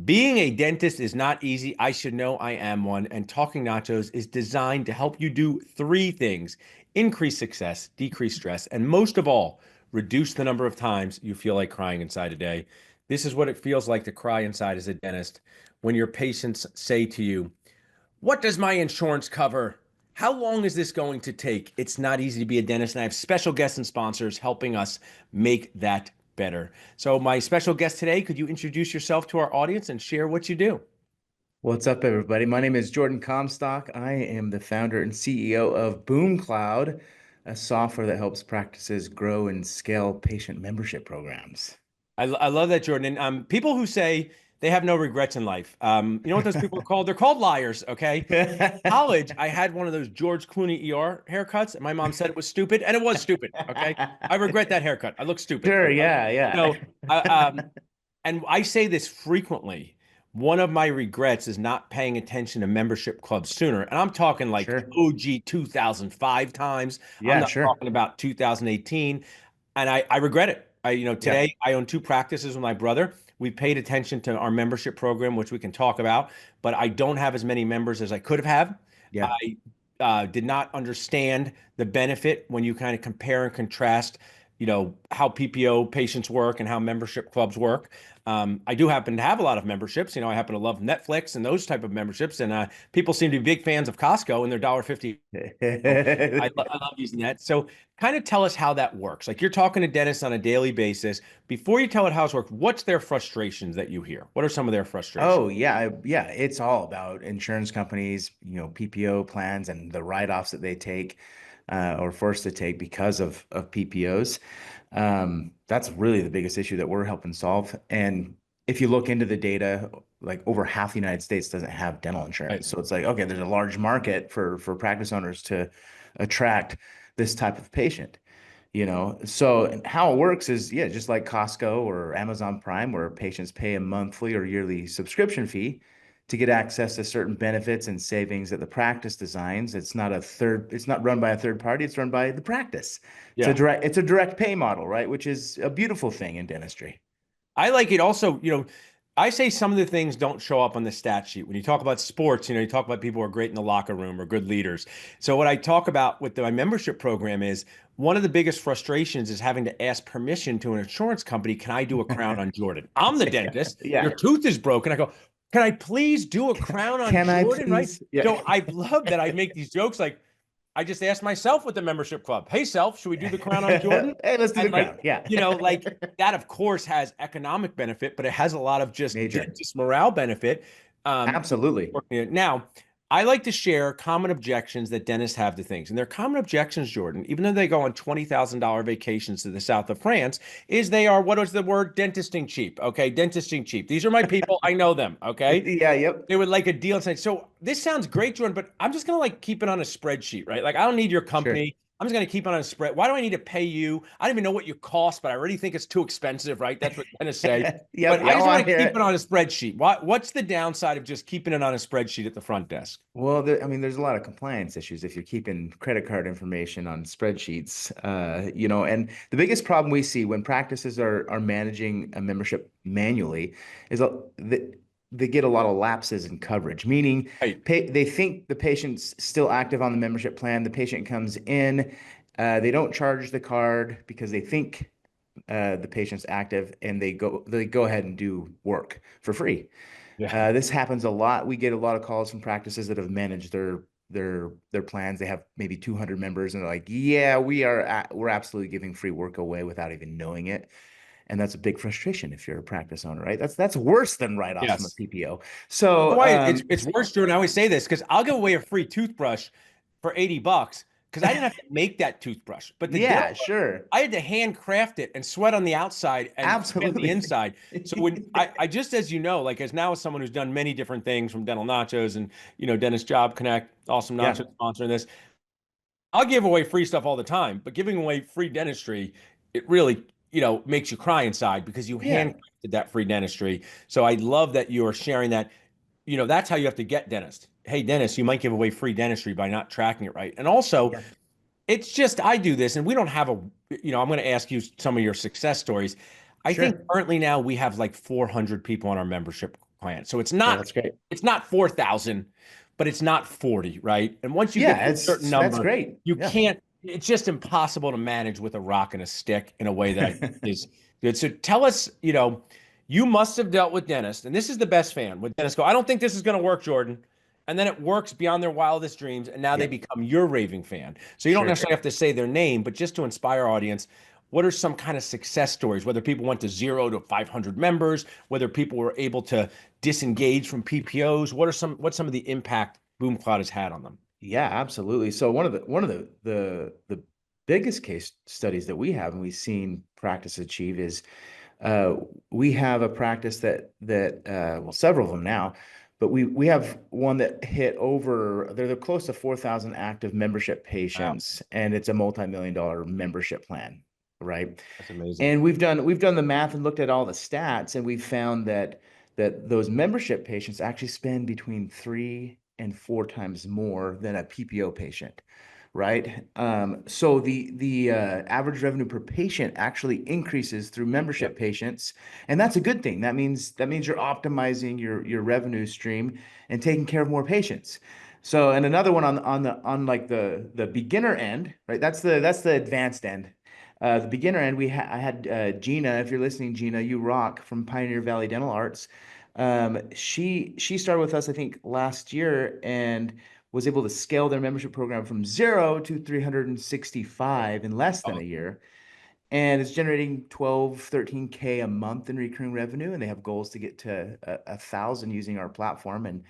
Being a dentist is not easy. I should know I am one. And Talking Nachos is designed to help you do three things: increase success, decrease stress, and most of all, reduce the number of times you feel like crying inside a day. This is what it feels like to cry inside as a dentist when your patients say to you, "What does my insurance cover? How long is this going to take?" It's not easy to be a dentist, and I have special guests and sponsors helping us make that better. So, my special guest today, could you introduce yourself to our audience and share what you do? What's up, everybody? My name is Jordon Comstock. I am the founder and CEO of BoomCloud, a software that helps practices grow and scale patient membership programs. I love that, Jordan. And people who say they have no regrets in life, you know what those people are called? They're called liars, okay? College, I had one of those George Clooney ER haircuts, and my mom said it was stupid, and it was stupid, okay? I regret that haircut. I look stupid, Sure, okay? yeah, yeah. So, I, and I say this frequently. One of my regrets is not paying attention to membership clubs sooner. And I'm talking like Sure. OG 2005 times. I'm Yeah, not sure. talking about 2018. And I regret it. Yeah, Today I own two practices with my brother. We paid attention to our membership program, which we can talk about, but I don't have as many members as I could have. yeah. I did not understand the benefit when you kind of compare and contrast, how PPO patients work and how membership clubs work. I do happen to have a lot of memberships. I happen to love Netflix and those type of memberships, and people seem to be big fans of Costco and their $1.50. I love using that. So, kind of tell us how that works. Like you're talking to dentists on a daily basis. Before you tell it how it works, what's their frustrations that you hear? What are some of their frustrations? Oh, yeah, yeah. It's all about insurance companies, PPO plans and the write-offs that they take or forced to take because of PPOs. That's really the biggest issue that we're helping solve. And if you look into the data, like over half the United States doesn't have dental Right. insurance. So it's like, okay, there's a large market for practice owners to attract this type of patient. So how it works is, yeah, just like Costco or Amazon Prime, where patients pay a monthly or yearly subscription fee to get access to certain benefits and savings that the practice designs. It's not run by a third party, it's run by the practice. Yeah. It's a direct pay model, right? Which is a beautiful thing in dentistry. I like it also, I say some of the things don't show up on the stat sheet. When you talk about sports, you talk about people who are great in the locker room or good leaders. So what I talk about with my membership program is one of the biggest frustrations is having to ask permission to an insurance company, can I do a crown on Jordan? I'm the dentist. Your Yeah. tooth is broken. I go, can I please do a crown on Can I Jordan, right? please? Yeah. So I love that I make these jokes like, I just asked myself with the membership club, hey, self, should we do the crown on Jordan? Hey, let's do the And crown. Yeah. like that, of course, has economic benefit, but it has a lot of just Major. dentist morale benefit. Um, Absolutely. now, I like to share common objections that dentists have to things. And their common objections, Jordan, even though they go on $20,000 vacations to the south of France, is they are, what is the word? Dentisting cheap. Okay. Dentisting cheap. These are my people. I know them. Okay. Yeah, yep. They would like a deal and say, so this sounds great, Jordan, but I'm just gonna like keep it on a spreadsheet, right? Like I don't need your Sure. company. I'm just gonna keep it on a spread. Why do I need to pay you? I don't even know what you cost, but I already think it's too expensive, right? That's what I'm gonna say. Yep. But I Yeah, just oh, I want to hear keep it it. on a spreadsheet. What's the downside of just keeping it on a spreadsheet at the front desk? Well, I mean, there's a lot of compliance issues if you're keeping credit card information on spreadsheets. And the biggest problem we see when practices are managing a membership manually is that they get a lot of lapses in coverage, meaning Right. they think the patient's still active on the membership plan. The patient comes in, they don't charge the card because they think the patient's active, and they go ahead and do work for free. Yeah. This happens a lot. We get a lot of calls from practices that have managed their plans. They have maybe 200 members, and they're like, "Yeah, we're absolutely giving free work away without even knowing it." And that's a big frustration if you're a practice owner, right? That's worse than write-offs from a Yes. PPO. You know So, why it's worse, Jordan. I always say this because I'll give away a free toothbrush for $80 because I didn't have to make that toothbrush. But the dental yeah, sure, I had to handcraft it and sweat on the outside and on the absolutely. inside. So when I just, as you know, like as someone who's done many different things from Dental Nachos and Dentist Job Connect, Awesome Yeah, Nachos sponsoring this, I'll give away free stuff all the time. But giving away free dentistry, it really makes you cry inside because you yeah, handcrafted that free dentistry. So I love that you are sharing that. That's how you have to get dentists. Hey, dentist, you might give away free dentistry by not tracking it right. And also, yeah, it's just I do this, and we don't have I'm going to ask you some of your success stories. I think sure. currently now we have like 400 people on our membership client. So Yeah, that's great. it's not 4,000, but it's not 40, right? And once you get Yeah, to a certain it's that's number, great. you Yeah. can't, it's just impossible to manage with a rock and a stick in a way that I think is good. So tell us, you must have dealt with dentists, and this is the best fan when dentists go, I don't think this is going to work, Jordan. And then it works beyond their wildest dreams, and now they Yeah, become your raving fan. So you don't sure. necessarily have to say their name, but just to inspire our audience, what are some kind of success stories, whether people went to 0 to 500 members, whether people were able to disengage from PPOs? What's some of the impact BoomCloud has had on them? Yeah, absolutely. So one of the biggest case studies that we have and we've seen practice achieve is uh, we have a practice that well, several of them now, but we have one that hit over, they're close to 4,000 active membership Wow, patients, and it's a multi-million dollar membership plan, right? that's amazing. And we've done the math and looked at all the stats, and we've found that those membership patients actually spend between 3 and 4 times more than a PPO patient, right? So the average revenue per patient actually increases through membership Yep. patients, and that's a good thing. That means you're optimizing your revenue stream and taking care of more patients. So, and another one on like the beginner end, right? That's the advanced end. The beginner end, I had Gina. If you're listening, Gina, you rock, from Pioneer Valley Dental Arts. She started with us, I think, last year, and was able to scale their membership program from 0 to 365 in less than a year. And it's generating 12, 13K a month in recurring revenue. And they have goals to get to 1,000 using our platform. And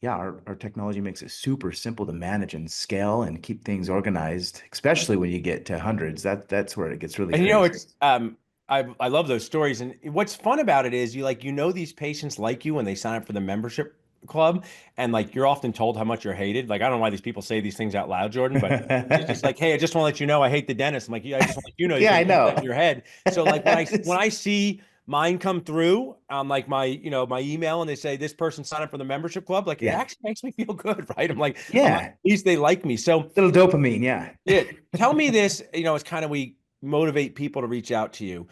yeah, our technology makes it super simple to manage and scale and keep things organized, especially when you get to hundreds. That's where it gets really And crazy. it's I love those stories. And what's fun about it is these patients like you when they sign up for the membership club, and like you're often told how much you're hated. Like I don't know why these people say these things out loud, Jordan, but she's just like, hey, I just want to let you know I hate the dentist. I'm like, yeah, I just want to let you know you Yeah, can I keep that know. in your head. So like when I see mine come through on like my my email and they say this person signed up for the membership club, like it Yeah. actually makes me feel good, right? I'm like, Yeah. at least they like me. So Little dopamine. Yeah. yeah, tell me this, it's kind of we motivate people to reach out to you.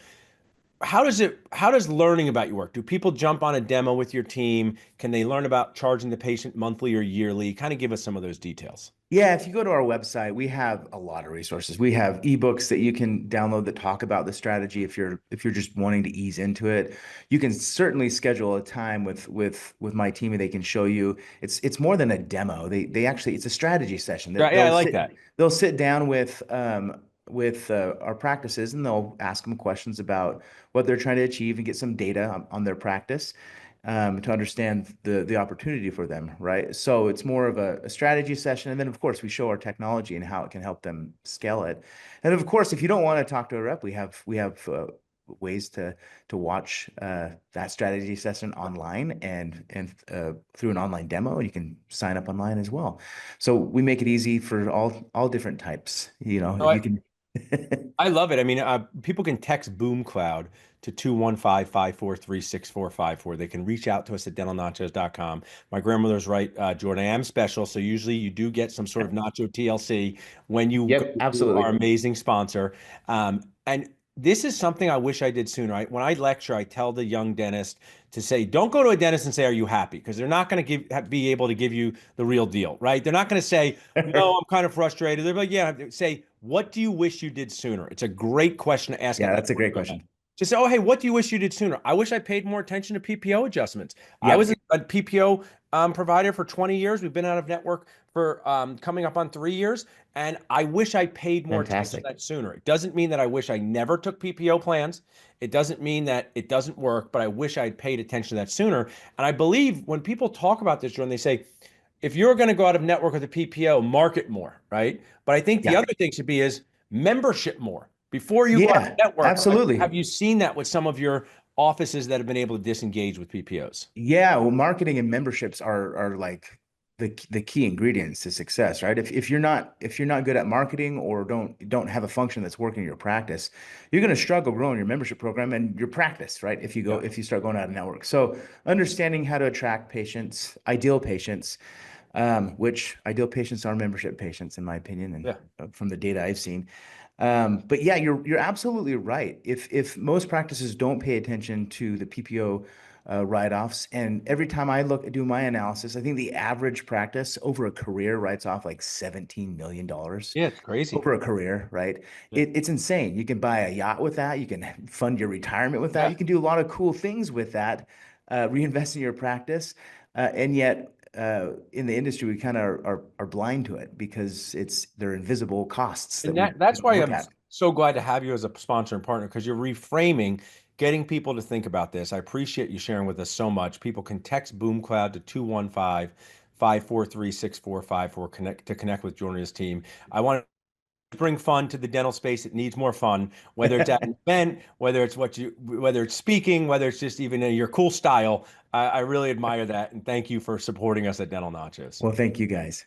How does learning about your work? Do people jump on a demo with your team? Can they learn about charging the patient monthly or yearly? Kind of give us some of those details. Yeah, if you go to our website, we have a lot of resources. We have ebooks that you can download that talk about the strategy if you're just wanting to ease into it. You can certainly schedule a time with my team and they can show you. It's more than a demo. They actually, it's a strategy session that Right. Yeah, I like that. they'll sit down with our practices, and they'll ask them questions about what they're trying to achieve and get some data on their practice, to understand the opportunity for them, right? So it's more of a strategy session, and then of course we show our technology and how it can help them scale it. And of course, if you don't want to talk to a rep, we have ways to watch that strategy session online and through an online demo. You can sign up online as well. So we make it easy for all different types. Oh, You can. I love it. I mean, people can text Boom Cloud to 215-543-6454. They can reach out to us at dentalnachos.com. My grandmother's right, Jordan. I am special, so usually you do get some sort of nacho TLC when you go Yep, through our absolutely. amazing sponsor. And this is something I wish I did sooner. When I lecture, I tell the young dentist to say, don't go to a dentist and say, "Are you happy?" Because they're not going to be able to give you the real deal, right? They're not going to say, "No, I'm kind of frustrated." They're like, "Yeah." Say, "What do you wish you did sooner?" It's a great question to ask at Yeah, that's a network great event. question. Just say, "Oh, hey, what do you wish you did sooner?" I wish I paid more attention to PPO adjustments. I was Yep. a PPO provider for 20 years. We've been out of network for coming up on 3 years. And I wish I paid more attention to Fantastic. that sooner. It doesn't mean that I wish I never took PPO plans. It doesn't mean that it doesn't work, but I wish I'd paid attention to that sooner. And I believe when people talk about this, Jordan, they say, if you're going to go out of network with a PPO, market more, right? But I think the Yeah. other thing should be is membership more. Before you go out of Yeah, network, have absolutely. you seen that with some of your offices that have been able to disengage with PPOs? Yeah, well, marketing and memberships are like the key ingredients to success, right? If you're not good at marketing or don't have a function that's working in your practice, you're going to struggle growing your membership program and your practice, right? Yeah. If you start going out of network. So understanding how to attract patients, ideal patients, which ideal patients are membership patients, in my opinion, and Yeah. from the data I've seen. But yeah, you're absolutely right. If most practices don't pay attention to the PPO write-offs. And every time I do my analysis, I think the average practice over a career writes off like $17 million Yeah, it's crazy. over a career, right? Yeah. It's insane. You can buy a yacht with that. You can fund your retirement with that. Yeah. You can do a lot of cool things with that, reinvest in your practice. And yet, in the industry, we kind of are blind to it because they're invisible costs that And we that's don't why look I'm at. so glad to have you as a sponsor and partner because you're reframing, getting people to think about this. I appreciate you sharing with us so much. People can text Boom Cloud to 215-543-6454 connect with Jordan and his team. I want to bring fun to the dental space. It needs more fun, whether it's at an event, whether it's speaking, whether it's just even your cool style. I really admire that. And thank you for supporting us at Dental Nachos. Well, thank you guys.